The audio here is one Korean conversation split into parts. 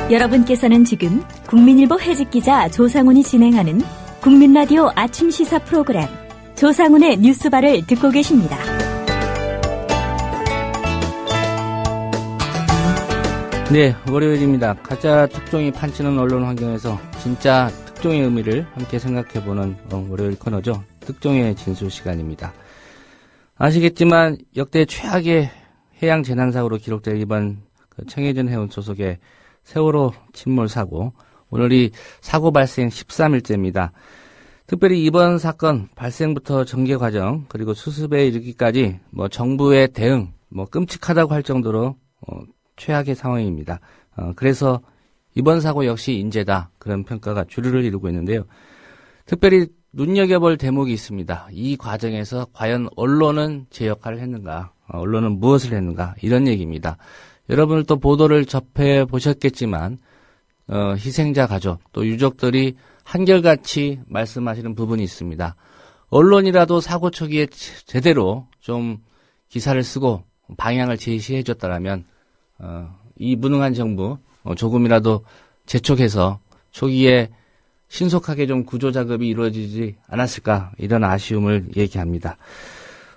여러분께서는 지금 국민일보 해직기자 조상훈이 진행하는 국민라디오 아침 시사 프로그램 조상훈의 뉴스바를 듣고 계십니다. 네, 월요일입니다. 가짜 특종이 판치는 언론 환경에서 진짜 특종의 의미를 함께 생각해보는 월요일 코너죠. 특종의 진술 시간입니다. 아시겠지만 역대 최악의 해양 재난사고로 기록될 이번 청해전 해운 소속의 세월호 침몰 사고, 오늘이 사고 발생 13일째입니다. 특별히 이번 사건 발생부터 전개 과정 그리고 수습에 이르기까지 정부의 대응 끔찍하다고 할 정도로 최악의 상황입니다. 그래서 이번 사고 역시 인재다, 그런 평가가 주류를 이루고 있는데요. 특별히 눈여겨볼 대목이 있습니다. 이 과정에서 과연 언론은 제 역할을 했는가, 언론은 무엇을 했는가, 이런 얘기입니다. 여러분들 또 보도를 접해 보셨겠지만 희생자 가족 또 유족들이 한결같이 말씀하시는 부분이 있습니다. 언론이라도 사고 초기에 제대로 좀 기사를 쓰고 방향을 제시해 줬다라면 이 무능한 정부 조금이라도 재촉해서 초기에 신속하게 좀 구조 작업이 이루어지지 않았을까, 이런 아쉬움을 얘기합니다.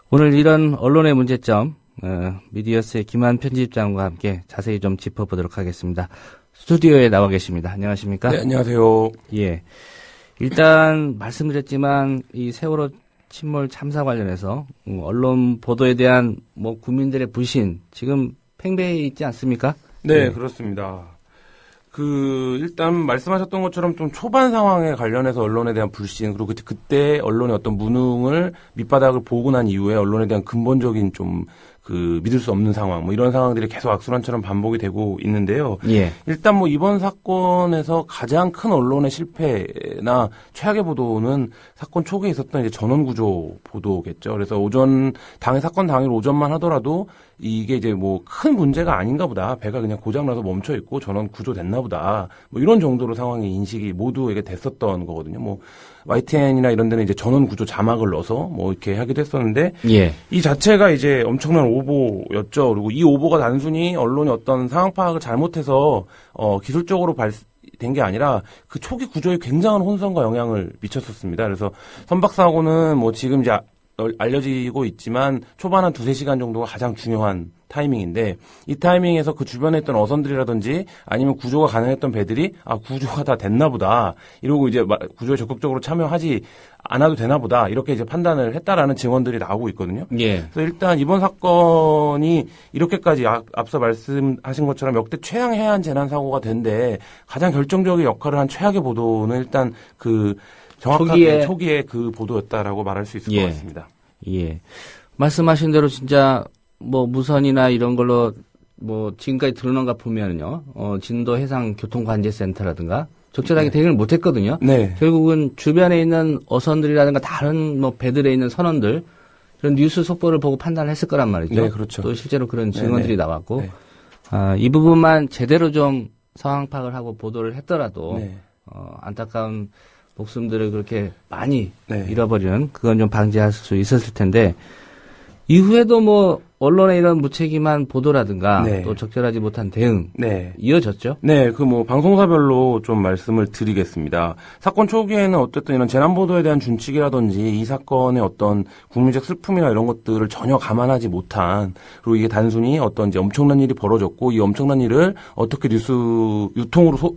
오늘 이런 언론의 문제점 미디어스의 김한 편집장과 함께 자세히 좀 짚어보도록 하겠습니다. 스튜디오에 나와 계십니다. 안녕하십니까? 네, 안녕하세요. 예. 일단 말씀드렸지만 이 세월호 침몰 참사 관련해서 언론 보도에 대한 국민들의 불신 지금 팽배해 있지 않습니까? 네, 그렇습니다. 일단 말씀하셨던 것처럼 좀 초반 상황에 관련해서 언론에 대한 불신, 그리고 그때 언론의 어떤 무능을 밑바닥을 보고 난 이후에 언론에 대한 근본적인 좀 믿을 수 없는 상황, 이런 상황들이 계속 악순환처럼 반복이 되고 있는데요. 예. 일단 이번 사건에서 가장 큰 언론의 실패나 최악의 보도는 사건 초기에 있었던 이제 전원구조 보도겠죠. 그래서 사건 당일 오전만 하더라도 이게 이제 큰 문제가 아닌가 보다, 배가 그냥 고장나서 멈춰 있고 전원 구조됐나 보다, 이런 정도로 상황의 인식이 모두에게 됐었던 거거든요. YTN이나 이런 데는 이제 전원 구조 자막을 넣어서 이렇게 하기도 했었는데, 예. 이 자체가 이제 엄청난 오보였죠. 그리고 이 오보가 단순히 언론이 어떤 상황 파악을 잘못해서 기술적으로 된 게 아니라 그 초기 구조에 굉장한 혼선과 영향을 미쳤었습니다. 그래서 선박사고는 지금 이제 알려지고 있지만 초반 한 2-3시간 정도가 가장 중요한 타이밍인데, 이 타이밍에서 그 주변에 있던 어선들이라든지 아니면 구조가 가능했던 배들이 구조가 다 됐나 보다, 이러고 이제 구조에 적극적으로 참여하지 않아도 되나 보다, 이렇게 이제 판단을 했다라는 증언들이 나오고 있거든요. 예. 그래서 일단 이번 사건이 이렇게까지 앞서 말씀하신 것처럼 역대 최악 해안 재난 사고가 된데 가장 결정적인 역할을 한 최악의 보도는 일단 정확하게 초기에 그 보도였다라고 말할 수 있을 것 같습니다. 예. 말씀하신 대로 진짜 무선이나 이런 걸로 지금까지 드러난 거 보면은요, 진도 해상 교통관제센터라든가 적절하게 대응을 못했거든요. 네. 결국은 주변에 있는 어선들이라든가 다른 배들에 있는 선원들, 그런 뉴스 속보를 보고 판단을 했을 거란 말이죠. 네, 그렇죠. 또 실제로 그런 증언들이 나왔고, 네. 이 부분만 제대로 좀 상황 파악을 하고 보도를 했더라도 안타까운 목숨들을 그렇게 많이 잃어버리는, 그건 좀 방지할 수 있었을 텐데, 이후에도 언론의 이런 무책임한 보도라든가 또 적절하지 못한 대응 이어졌죠? 네, 방송사별로 좀 말씀을 드리겠습니다. 사건 초기에는 어쨌든 이런 재난 보도에 대한 준칙이라든지 이 사건의 어떤 국민적 슬픔이나 이런 것들을 전혀 감안하지 못한, 그리고 이게 단순히 어떤 이제 엄청난 일이 벌어졌고 이 엄청난 일을 어떻게 뉴스 유통으로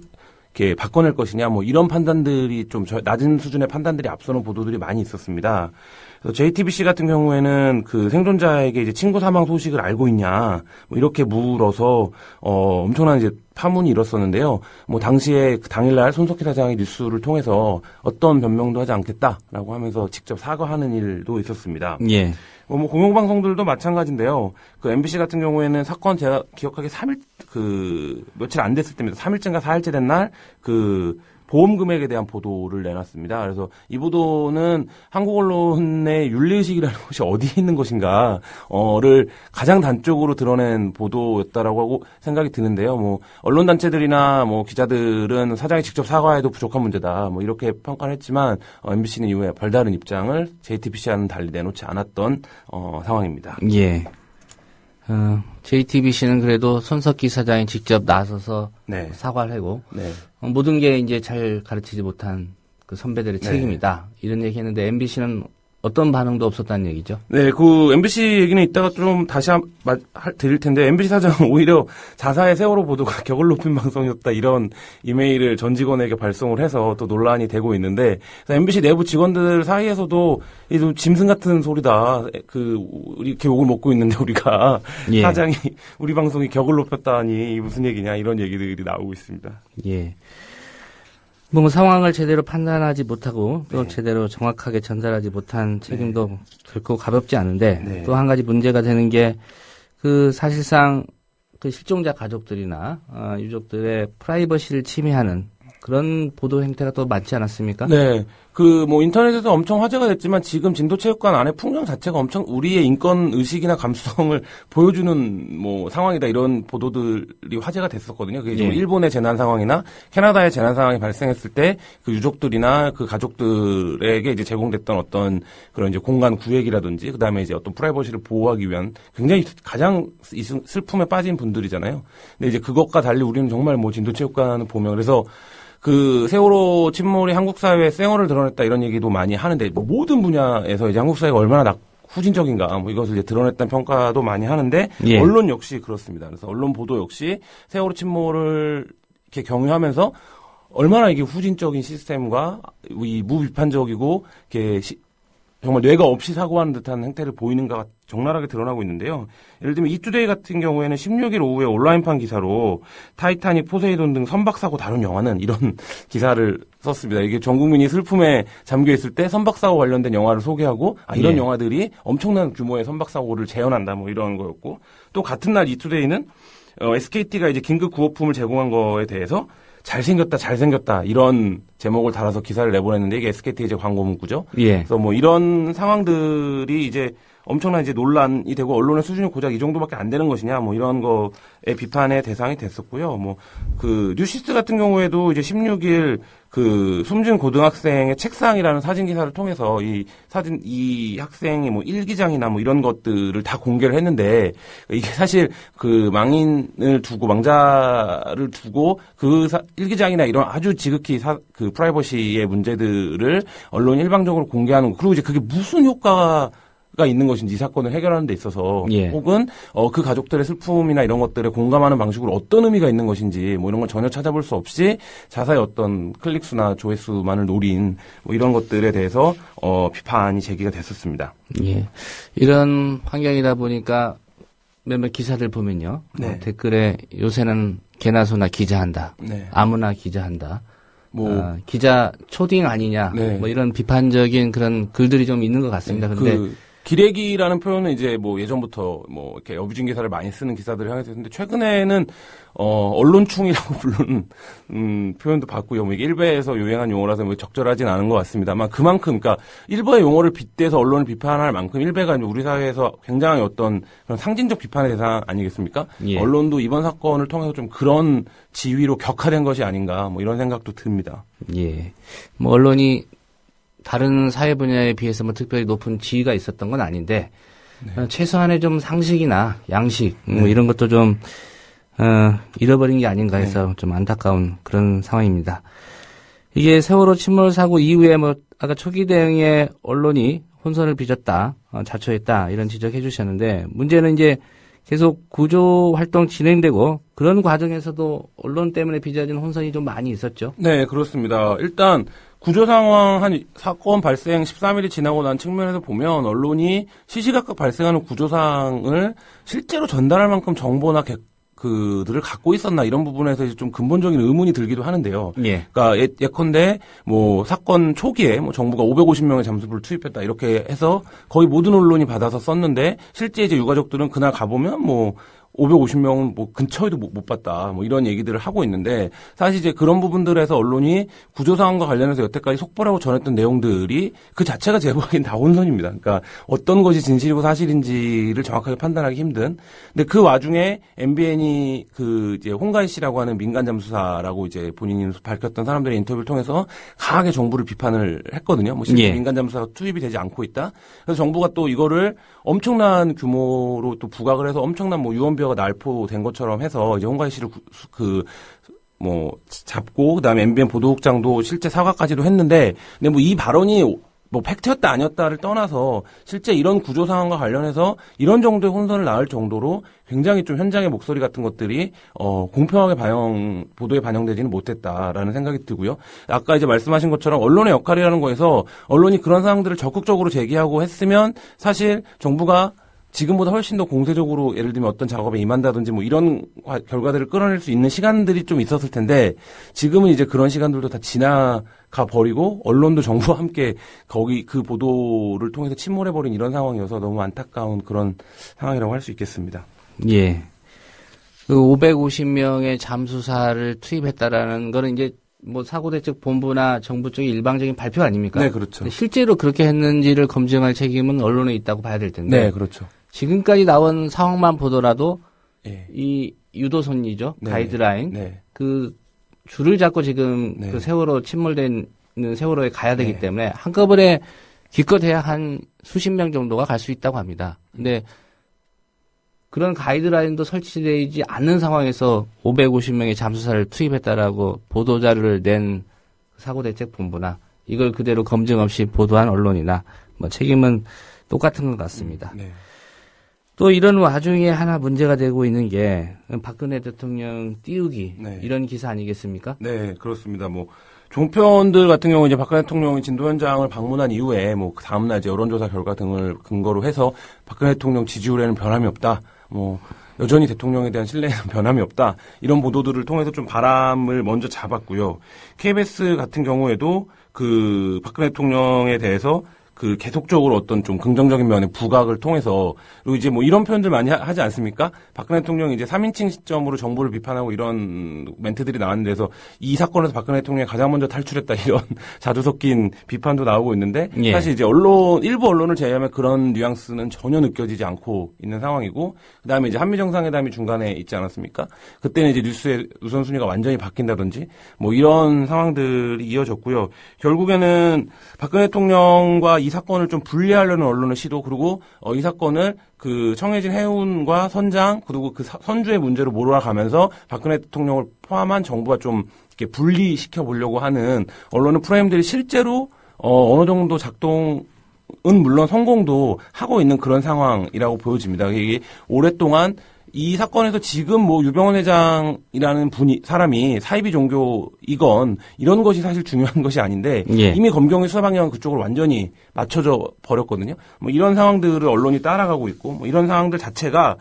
이렇게 바꿔낼 것이냐, 이런 판단들이 좀 낮은 수준의 판단들이 앞서는 보도들이 많이 있었습니다. 그래서 JTBC 같은 경우에는 생존자에게 이제 친구 사망 소식을 알고 있냐, 이렇게 물어서 엄청난 이제 파문이 일었었는데요. 당시에 당일날 손석희 사장이 뉴스를 통해서 어떤 변명도 하지 않겠다라고 하면서 직접 사과하는 일도 있었습니다. 예. 공영방송들도 마찬가지인데요. MBC 같은 경우에는 사건 제가 기억하기에 며칠 안 됐을 때입니다. 3일째인가 4일째 된 날 보험 금액에 대한 보도를 내놨습니다. 그래서 이 보도는 한국 언론의 윤리의식이라는 것이 어디에 있는 것인가를 가장 단적으로 드러낸 보도였다라고 하고 생각이 드는데요. 언론 단체들이나 기자들은 사장이 직접 사과해도 부족한 문제다, 이렇게 평가를 했지만 MBC는 이후에 별다른 입장을 JTBC와는 달리 내놓지 않았던 상황입니다. 예. JTBC는 그래도 손석희 사장이 직접 나서서 네. 사과를 하고 네. 모든 게 이제 잘 가르치지 못한 그 선배들의 네. 책임이다. 이런 얘기했는데 MBC는 어떤 반응도 없었다는 얘기죠. 네, 그 MBC 얘기는 이따가 좀 다시 드릴 텐데 MBC 사장은 오히려 자사의 세월호 보도가 격을 높인 방송이었다 이런 이메일을 전 직원에게 발송을 해서 또 논란이 되고 있는데 MBC 내부 직원들 사이에서도 이 좀 짐승 같은 소리다. 우리 이렇게 욕을 먹고 있는데 우리가 예. 사장이 우리 방송이 격을 높였다니 무슨 얘기냐 이런 얘기들이 나오고 있습니다. 예. 뭐 상황을 제대로 판단하지 못하고 또 네. 제대로 정확하게 전달하지 못한 책임도 결코 가볍지 않은데 네. 또 한 가지 문제가 되는 게 사실상 그 실종자 가족들이나 유족들의 프라이버시를 침해하는 그런 보도 행태가 또 많지 않았습니까? 네. 인터넷에서 엄청 화제가 됐지만 지금 진도체육관 안에 풍경 자체가 엄청 우리의 인권 의식이나 감수성을 보여주는 상황이다 이런 보도들이 화제가 됐었거든요. 그게 예. 일본의 재난 상황이나 캐나다의 재난 상황이 발생했을 때 그 유족들이나 그 가족들에게 이제 제공됐던 어떤 그런 이제 공간 구획이라든지 그다음에 이제 어떤 프라이버시를 보호하기 위한 굉장히 가장 슬픔에 빠진 분들이잖아요. 근데 이제 그것과 달리 우리는 정말 진도체육관을 보면 그래서 그 세월호 침몰이 한국 사회의 쌩얼을 드러냈다 이런 얘기도 많이 하는데 모든 분야에서 이제 한국 사회가 얼마나 후진적인가 이것을 이제 드러냈다는 평가도 많이 하는데 예. 언론 역시 그렇습니다. 그래서 언론 보도 역시 세월호 침몰을 이렇게 경유하면서 얼마나 이게 후진적인 시스템과 이 무비판적이고 이렇게 정말 뇌가 없이 사고하는 듯한 행태를 보이는가가 적나라하게 드러나고 있는데요. 예를 들면 이투데이 같은 경우에는 16일 오후에 온라인판 기사로 타이타닉, 포세이돈 등 선박사고 다룬 영화는 이런 기사를 썼습니다. 이게 전 국민이 슬픔에 잠겨있을 때 선박사고 관련된 영화를 소개하고 이런 예. 영화들이 엄청난 규모의 선박사고를 재현한다 이런 거였고 또 같은 날 이투데이는 SKT가 이제 긴급 구호품을 제공한 거에 대해서 잘생겼다 이런 제목을 달아서 기사를 내보냈는데 이게 SKT 이제 광고 문구죠. 예. 그래서 이런 상황들이 이제 엄청난 이제 논란이 되고 언론의 수준이 고작 이 정도밖에 안 되는 것이냐 이런 거에 비판의 대상이 됐었고요. 뉴시스 같은 경우에도 이제 16일 그 숨진 고등학생의 책상이라는 사진 기사를 통해서 이 학생이 일기장이나 이런 것들을 다 공개를 했는데 이게 사실 그 망자를 두고 그 일기장이나 이런 아주 지극히 그 프라이버시의 문제들을 언론이 일방적으로 공개하는 거. 그리고 이제 그게 무슨 효과가 있는 것인지 이 사건을 해결하는 데 있어서 예. 혹은 그 가족들의 슬픔이나 이런 것들에 공감하는 방식으로 어떤 의미가 있는 것인지 이런 걸 전혀 찾아볼 수 없이 자사의 어떤 클릭수나 조회수만을 노린 이런 것들에 대해서 비판이 제기가 됐었습니다. 예. 이런 환경이다 보니까 몇몇 기사들 보면요. 네. 댓글에 요새는 개나 소나 기자한다. 네. 아무나 기자한다. 기자 초딩 아니냐. 네. 이런 비판적인 그런 글들이 좀 있는 것 같습니다. 근데 기레기라는 표현은 이제 예전부터 이렇게 어뷰징 기사를 많이 쓰는 기사들을 향해서 했는데 최근에는 언론충이라고 부르는 표현도 봤고요. 이게 일베에서 유행한 용어라서 적절하진 않은 것 같습니다만 그만큼 그러니까 일베의 용어를 빗대서 언론을 비판할 만큼 일베가 우리 사회에서 굉장히 어떤 그런 상징적 비판의 대상 아니겠습니까? 예. 언론도 이번 사건을 통해서 좀 그런 지위로 격화된 것이 아닌가 이런 생각도 듭니다. 예. 언론이 다른 사회 분야에 비해서 특별히 높은 지위가 있었던 건 아닌데 최소한의 좀 상식이나 양식 이런 것도 좀 잃어버린 게 아닌가 해서 좀 안타까운 그런 상황입니다. 이게 세월호 침몰 사고 이후에 아까 초기 대응에 언론이 혼선을 빚었다, 자초했다 이런 지적해 주셨는데 문제는 이제 계속 구조 활동 진행되고 그런 과정에서도 언론 때문에 빚어진 혼선이 좀 많이 있었죠. 네, 그렇습니다. 일단 구조 상황 사건 발생 13일이 지나고 난 측면에서 보면 언론이 시시각각 발생하는 구조상을 실제로 전달할 만큼 정보나 그들을 갖고 있었나 이런 부분에서 좀 근본적인 의문이 들기도 하는데요. 예. 그러니까 예컨대 사건 초기에 정부가 550명의 잠수부를 투입했다 이렇게 해서 거의 모든 언론이 받아서 썼는데 실제 이제 유가족들은 그날 가보면 550명은 뭐 근처에도 못 봤다. 뭐 이런 얘기들을 하고 있는데 사실 이제 그런 부분들에서 언론이 구조 상황과 관련해서 여태까지 속보라고 전했던 내용들이 그 자체가 제가 보기엔 다 혼선입니다. 그러니까 어떤 것이 진실이고 사실인지를 정확하게 판단하기 힘든. 근데 그 와중에 MBN이 그 이제 홍가희 씨라고 하는 민간 잠수사라고 이제 본인이 밝혔던 사람들의 인터뷰를 통해서 강하게 정부를 비판을 했거든요. 뭐 실제 민간 잠수사가 투입이 되지 않고 있다. 그래서 정부가 또 이거를 엄청난 규모로 또 부각을 해서 엄청난 뭐 유언비어가 날포된 것처럼 해서 이제 홍가희 씨를 잡고 그다음에 MBN 보도국장도 실제 사과까지도 했는데 근데 뭐 이 발언이 뭐 팩트였다 아니었다를 떠나서 실제 이런 구조 상황과 관련해서 이런 정도의 혼선을 낳을 정도로 굉장히 좀 현장의 목소리 같은 것들이 공평하게 보도에 반영되지는 못했다라는 생각이 들고요. 아까 이제 말씀하신 것처럼 언론의 역할이라는 거에서 언론이 그런 상황들을 적극적으로 제기하고 했으면 사실 정부가 지금보다 훨씬 더 공세적으로 예를 들면 어떤 작업에 임한다든지 뭐 이런 결과들을 끌어낼 수 있는 시간들이 좀 있었을 텐데 지금은 이제 그런 시간들도 다 지나가 버리고 언론도 정부와 함께 거기 그 보도를 통해서 침몰해버린 이런 상황이어서 너무 안타까운 그런 상황이라고 할 수 있겠습니다. 예. 그 550명의 잠수사를 투입했다라는 거는 이제 뭐 사고대책 본부나 정부 쪽의 일방적인 발표 아닙니까? 네, 그렇죠. 실제로 그렇게 했는지를 검증할 책임은 언론에 있다고 봐야 될 텐데. 네, 그렇죠. 지금까지 나온 상황만 보더라도 네. 이 유도선이죠. 네. 가이드라인. 네. 그 줄을 잡고 지금 네. 그 세월호 침몰된 세월호에 가야 되기 네. 때문에 한꺼번에 기껏해야 한 수십 명 정도가 갈 수 있다고 합니다. 근데 그런 가이드라인도 설치되지 않는 상황에서 550명의 잠수사를 투입했다라고 보도자료를 낸 사고대책본부나 이걸 그대로 검증 없이 보도한 언론이나 뭐 책임은 똑같은 것 같습니다. 네. 또 이런 와중에 하나 문제가 되고 있는 게 박근혜 대통령 띄우기 네. 이런 기사 아니겠습니까? 네, 그렇습니다. 뭐 종편들 같은 경우 이제 박근혜 대통령이 진도 현장을 방문한 이후에 뭐 그 다음날 이제 여론조사 결과 등을 근거로 해서 박근혜 대통령 지지율에는 변함이 없다. 뭐 여전히 대통령에 대한 신뢰에는 변함이 없다. 이런 보도들을 통해서 좀 바람을 먼저 잡았고요. KBS 같은 경우에도 그 박근혜 대통령에 대해서 그 계속적으로 어떤 좀 긍정적인 면의 부각을 통해서 그리고 이제 뭐 이런 표현들 많이 하지 않습니까? 박근혜 대통령이 이제 3인칭 시점으로 정부를 비판하고 이런 멘트들이 나왔는데 그래서 이 사건에서 박근혜 대통령이 가장 먼저 탈출했다 이런 자주 섞인 비판도 나오고 있는데 예. 사실 이제 일부 언론을 제외하면 그런 뉘앙스는 전혀 느껴지지 않고 있는 상황이고 그다음에 이제 한미 정상회담이 중간에 있지 않았습니까? 그때는 이제 뉴스의 우선순위가 완전히 바뀐다든지 뭐 이런 상황들이 이어졌고요. 결국에는 박근혜 대통령과 이 사건을 좀 분리하려는 언론의 시도 그리고 이 사건을 그 청해진 해운과 선장 그리고 그 선주의 문제로 몰아가면서 박근혜 대통령을 포함한 정부가 좀 이렇게 분리시켜 보려고 하는 언론의 프레임들이 실제로 어느 정도 작동은 물론 성공도 하고 있는 그런 상황이라고 보여집니다. 이게 오랫동안 이 사건에서 지금 뭐 유병헌 회장이라는 사람이 사이비 종교이건 이런 것이 사실 중요한 것이 아닌데 예. 이미 검경의 수사 방향은 그쪽으로 완전히 맞춰져 버렸거든요. 뭐 이런 상황들을 언론이 따라가고 있고 뭐 이런 상황들 자체가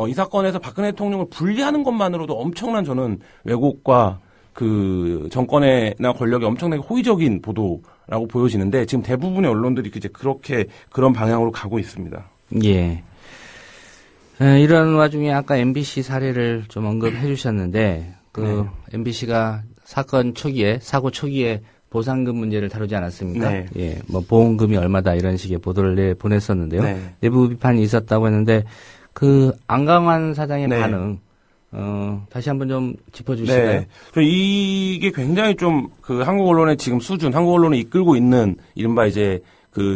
이 사건에서 박근혜 대통령을 분리하는 것만으로도 엄청난 저는 왜곡과 그 정권이나 권력에 엄청나게 호의적인 보도라고 보여지는데 지금 대부분의 언론들이 이제 그렇게 그런 방향으로 가고 있습니다. 예. 이런 와중에 아까 MBC 사례를 좀 언급해 주셨는데, MBC가 사고 초기에 보상금 문제를 다루지 않았습니까? 네. 예, 뭐 보험금이 얼마다 이런 식의 보도를 보냈었는데요. 네. 내부 비판이 있었다고 했는데, 그 안강환 사장의 네. 반응, 다시 한번 좀 짚어주실까요? 네. 이게 굉장히 좀 그 한국 언론의 지금 수준, 한국 언론을 이끌고 있는 이른바 이제 그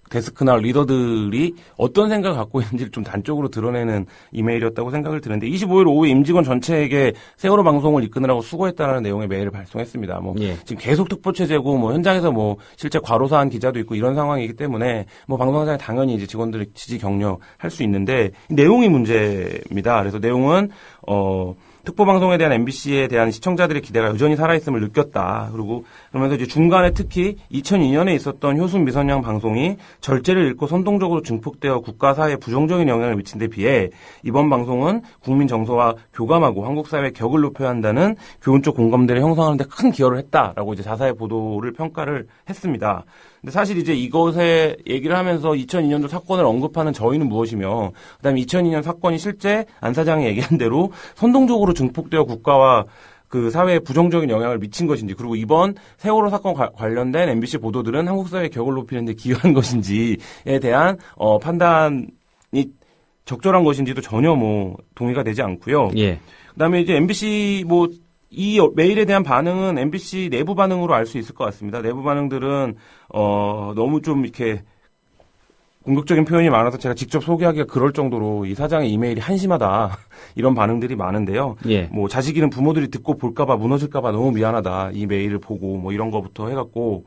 데스크나 리더들이 어떤 생각을 갖고 있는지를 좀 단적으로 드러내는 이메일이었다고 생각을 드는데 25일 오후에 임직원 전체에게 세월호 방송을 이끄느라고 수고했다라는 내용의 메일을 발송했습니다. 뭐 예. 지금 계속 특보체제고 뭐 현장에서 뭐 실제 과로사한 기자도 있고 이런 상황이기 때문에 뭐 방송사에 당연히 이제 직원들이 지지 격려할 수 있는데 내용이 문제입니다. 그래서 내용은 특보방송에 대한 MBC에 대한 시청자들의 기대가 여전히 살아있음을 느꼈다. 그리고 그러면서 이제 중간에 특히 2002년에 있었던 효순 미선양 방송이 절제를 잃고 선동적으로 증폭되어 국가 사회에 부정적인 영향을 미친 데 비해 이번 방송은 국민 정서와 교감하고 한국 사회의 격을 높여야 한다는 교훈적 공감대를 형성하는 데 큰 기여를 했다라고 이제 자사의 보도를 평가를 했습니다. 근데 사실 이제 이것에 얘기를 하면서 2002년도 사건을 언급하는 저희는 무엇이며, 그다음에 2002년 사건이 실제 안 사장이 얘기한 대로 선동적으로 증폭되어 국가와 그 사회에 부정적인 영향을 미친 것인지, 그리고 이번 세월호 사건 관련된 MBC 보도들은 한국 사회의 격을 높이는 데 기여한 것인지에 대한 판단이 적절한 것인지도 전혀 뭐 동의가 되지 않고요. 예. 그다음에 이제 MBC 이 메일에 대한 반응은 MBC 내부 반응으로 알 수 있을 것 같습니다. 내부 반응들은 너무 좀 이렇게 공격적인 표현이 많아서 제가 직접 소개하기가 그럴 정도로 이 사장의 이메일이 한심하다 이런 반응들이 많은데요. 예. 뭐 자식 이름 부모들이 듣고 볼까봐 무너질까봐 너무 미안하다 이 메일을 보고 뭐 이런 거부터 해갖고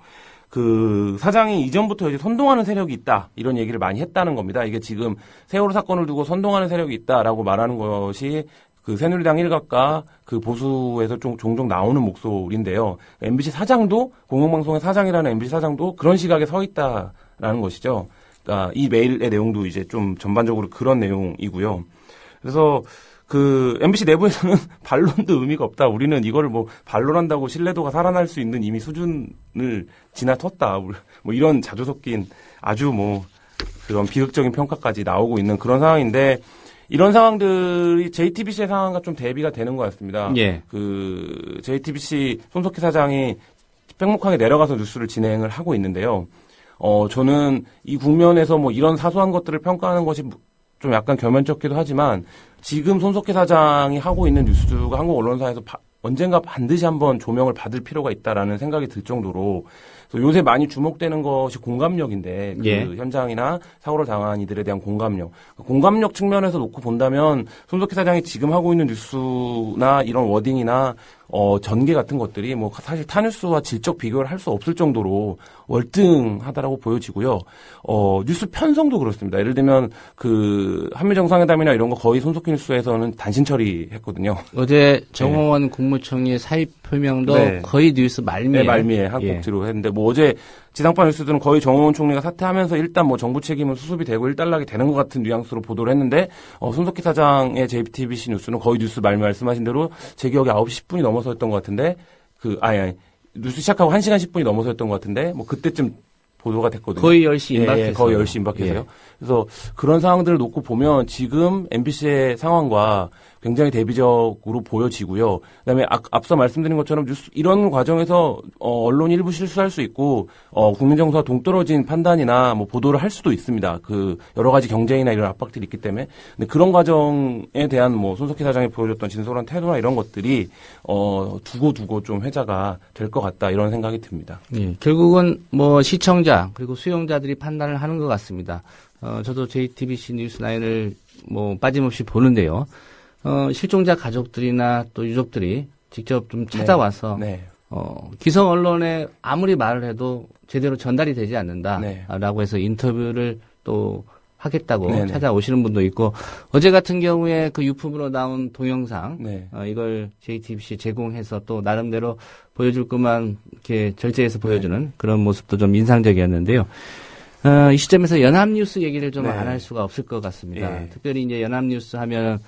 그 사장이 이전부터 이제 선동하는 세력이 있다 이런 얘기를 많이 했다는 겁니다. 이게 지금 세월호 사건을 두고 선동하는 세력이 있다라고 말하는 것이 그 새누리당 일각과 그 보수에서 종종 나오는 목소리인데요. MBC 사장도 공영방송의 사장이라는 MBC 사장도 그런 시각에 서 있다라는 것이죠. 그러니까 이 메일의 내용도 이제 좀 전반적으로 그런 내용이고요. 그래서 그 MBC 내부에서는 반론도 의미가 없다. 우리는 이거를 뭐 반론한다고 신뢰도가 살아날 수 있는 이미 수준을 지나쳤다. 뭐 이런 자주 섞인 아주 뭐 그런 비극적인 평가까지 나오고 있는 그런 상황인데 이런 상황들이 JTBC의 상황과 좀 대비가 되는 것 같습니다. 예. 그 JTBC 손석희 사장이 팽목항에 내려가서 뉴스를 진행을 하고 있는데요. 저는 이 국면에서 뭐 이런 사소한 것들을 평가하는 것이 좀 약간 겸연쩍기도 하지만 지금 손석희 사장이 하고 있는 뉴스가 한국 언론사에서 언젠가 반드시 한번 조명을 받을 필요가 있다라는 생각이 들 정도로 요새 많이 주목되는 것이 공감력인데 그 예. 현장이나 사고를 당한 이들에 대한 공감력 측면에서 놓고 본다면 손석희 사장이 지금 하고 있는 뉴스나 이런 워딩이나 전개 같은 것들이 뭐 사실 타뉴스와 질적 비교를 할 수 없을 정도로 월등하다라고 보여지고요. 뉴스 편성도 그렇습니다. 예를 들면 그 한미 정상회담이나 이런 거 거의 손석희 뉴스에서는 단신 처리했거든요. 어제 정호원 국무총리 사의 표명도 네. 거의 뉴스 말미에. 네, 말미에 한 꼭지로 했는데 뭐 어제 지상파 뉴스들은 거의 정호원 총리가 사퇴하면서 일단 뭐 정부 책임은 수습이 되고 일단락이 되는 것 같은 뉘앙스로 보도를 했는데 손석희 사장의 JTBC 뉴스는 거의 뉴스 말씀하신 대로 제 기억에 9시 10분이 넘어서였던 것 같은데 뉴스 시작하고 1시간 10분이 넘어서였던 것 같은데 뭐 그때쯤 보도가 됐거든요. 거의 10시 임박해서. 거의 10시 임박해서요. 그래서 그런 상황들을 놓고 보면 지금 MBC의 상황과 굉장히 대비적으로 보여지고요. 그다음에 앞서 말씀드린 것처럼 이런 과정에서 언론이 일부 실수할 수 있고 국민 정서와 동떨어진 판단이나 뭐 보도를 할 수도 있습니다. 그 여러 가지 경쟁이나 이런 압박들이 있기 때문에. 근데 그런 과정에 대한 뭐 손석희 사장이 보여줬던 진솔한 태도나 이런 것들이 두고 좀 회자가 될 것 같다 이런 생각이 듭니다. 예, 결국은 뭐 시청자 그리고 수용자들이 판단을 하는 것 같습니다. 저도 JTBC 뉴스9을 뭐 빠짐없이 보는데요. 실종자 가족들이나 또 유족들이 직접 좀 찾아와서 네. 기성 언론에 아무리 말을 해도 제대로 전달이 되지 않는다라고 네. 해서 인터뷰를 또 하겠다고 네네. 찾아오시는 분도 있고 어제 같은 경우에 그 유품으로 나온 동영상 네. 이걸 JTBC 제공해서 또 나름대로 보여줄 것만 이렇게 절제해서 보여주는 그런 모습도 좀 인상적이었는데요. 이 시점에서 연합뉴스 얘기를 좀 안 할 수가 없을 것 같습니다. 예. 특별히 이제 연합뉴스 하면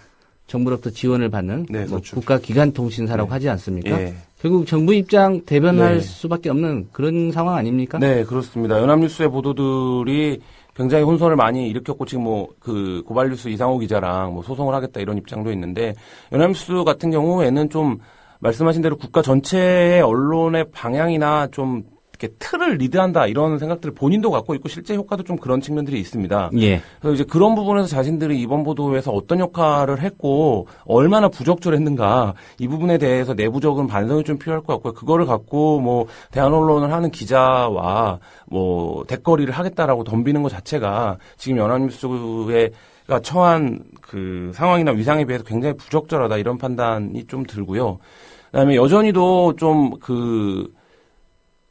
정부로부터 지원을 받는 네, 뭐 그렇죠. 국가기관통신사라고 하지 않습니까? 예. 결국 정부 입장 대변할 네. 수밖에 없는 그런 상황 아닙니까? 네, 그렇습니다. 연합뉴스의 보도들이 굉장히 혼선을 많이 일으켰고 지금 뭐 그 고발뉴스 이상호 기자랑 뭐 소송을 하겠다 이런 입장도 있는데 연합뉴스 같은 경우에는 좀 말씀하신 대로 국가 전체의 언론의 방향이나 좀 이렇게 틀을 리드한다 이런 생각들을 본인도 갖고 있고 실제 효과도 좀 그런 측면들이 있습니다. 예. 그래서 이제 그런 부분에서 자신들이 이번 보도에서 어떤 역할을 했고 얼마나 부적절했는가 이 부분에 대해서 내부적인 반성이 좀 필요할 것 같고요. 그거를 갖고 뭐 대한 언론을 하는 기자와 뭐 대거리를 하겠다라고 덤비는 것 자체가 지금 연합뉴스가 처한 그 상황이나 위상에 비해서 굉장히 부적절하다 이런 판단이 좀 들고요. 그다음에 여전히도 좀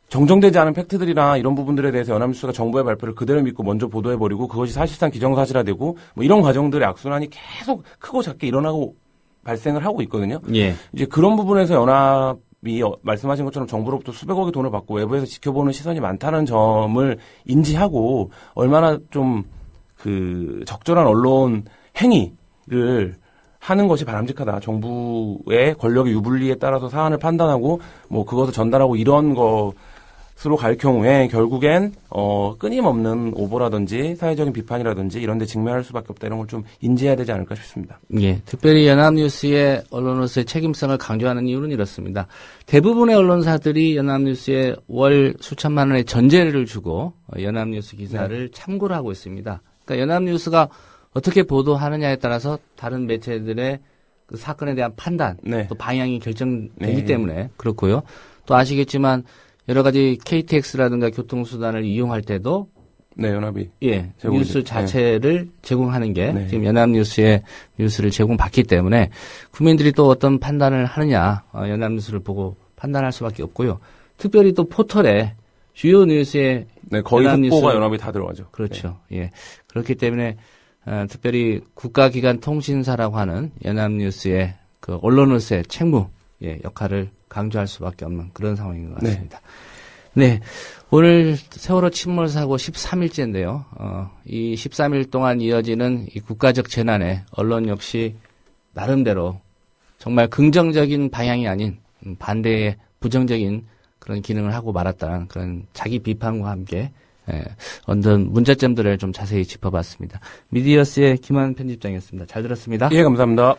정정되지 않은 팩트들이나 이런 부분들에 대해서 연합뉴스가 정부의 발표를 그대로 믿고 먼저 보도해버리고 그것이 사실상 기정사실화되고 뭐 이런 과정들의 악순환이 계속 크고 작게 일어나고 발생을 하고 있거든요. 예. 이제 그런 부분에서 연합이 말씀하신 것처럼 정부로부터 수백억의 돈을 받고 외부에서 지켜보는 시선이 많다는 점을 인지하고 얼마나 좀 적절한 언론 행위를 하는 것이 바람직하다. 정부의 권력의 유불리에 따라서 사안을 판단하고 뭐 그것을 전달하고 이런 거 스로 갈 경우에 결국엔 끊임없는 오보라든지 사회적인 비판이라든지 이런 데 직면할 수밖에 없다 이런 걸 좀 인지해야 되지 않을까 싶습니다. 예, 특별히 연합뉴스의 언론으로서의 책임성을 강조하는 이유는 이렇습니다. 대부분의 언론사들이 연합뉴스에 월 수천만 원의 전제를 주고 연합뉴스 기사를 참고를 하고 있습니다. 그러니까 연합뉴스가 어떻게 보도하느냐에 따라서 다른 매체들의 그 사건에 대한 판단, 또 방향이 결정되기 때문에 그렇고요. 또 아시겠지만 여러 가지 KTX라든가 교통수단을 이용할 때도 연합이 뉴스 자체를 제공하는 게 지금 연합뉴스의 뉴스를 제공받기 때문에 국민들이 또 어떤 판단을 하느냐 연합뉴스를 보고 판단할 수밖에 없고요. 특별히 또 포털에 주요 뉴스에 거의 속보가 연합이 다 들어가죠. 그렇죠. 예, 그렇기 때문에 특별히 국가기관 통신사라고 하는 연합뉴스의 그 언론으로서의 책무 역할을 강조할 수밖에 없는 그런 상황인 것 같습니다. 네. 오늘 세월호 침몰 사고 13일째인데요. 이 13일 동안 이어지는 이 국가적 재난에 언론 역시 나름대로 정말 긍정적인 방향이 아닌 반대의 부정적인 그런 기능을 하고 말았다는 그런 자기 비판과 함께 어떤 문제점들을 좀 자세히 짚어봤습니다. 미디어스의 김한 편집장이었습니다. 잘 들었습니다. 예, 감사합니다.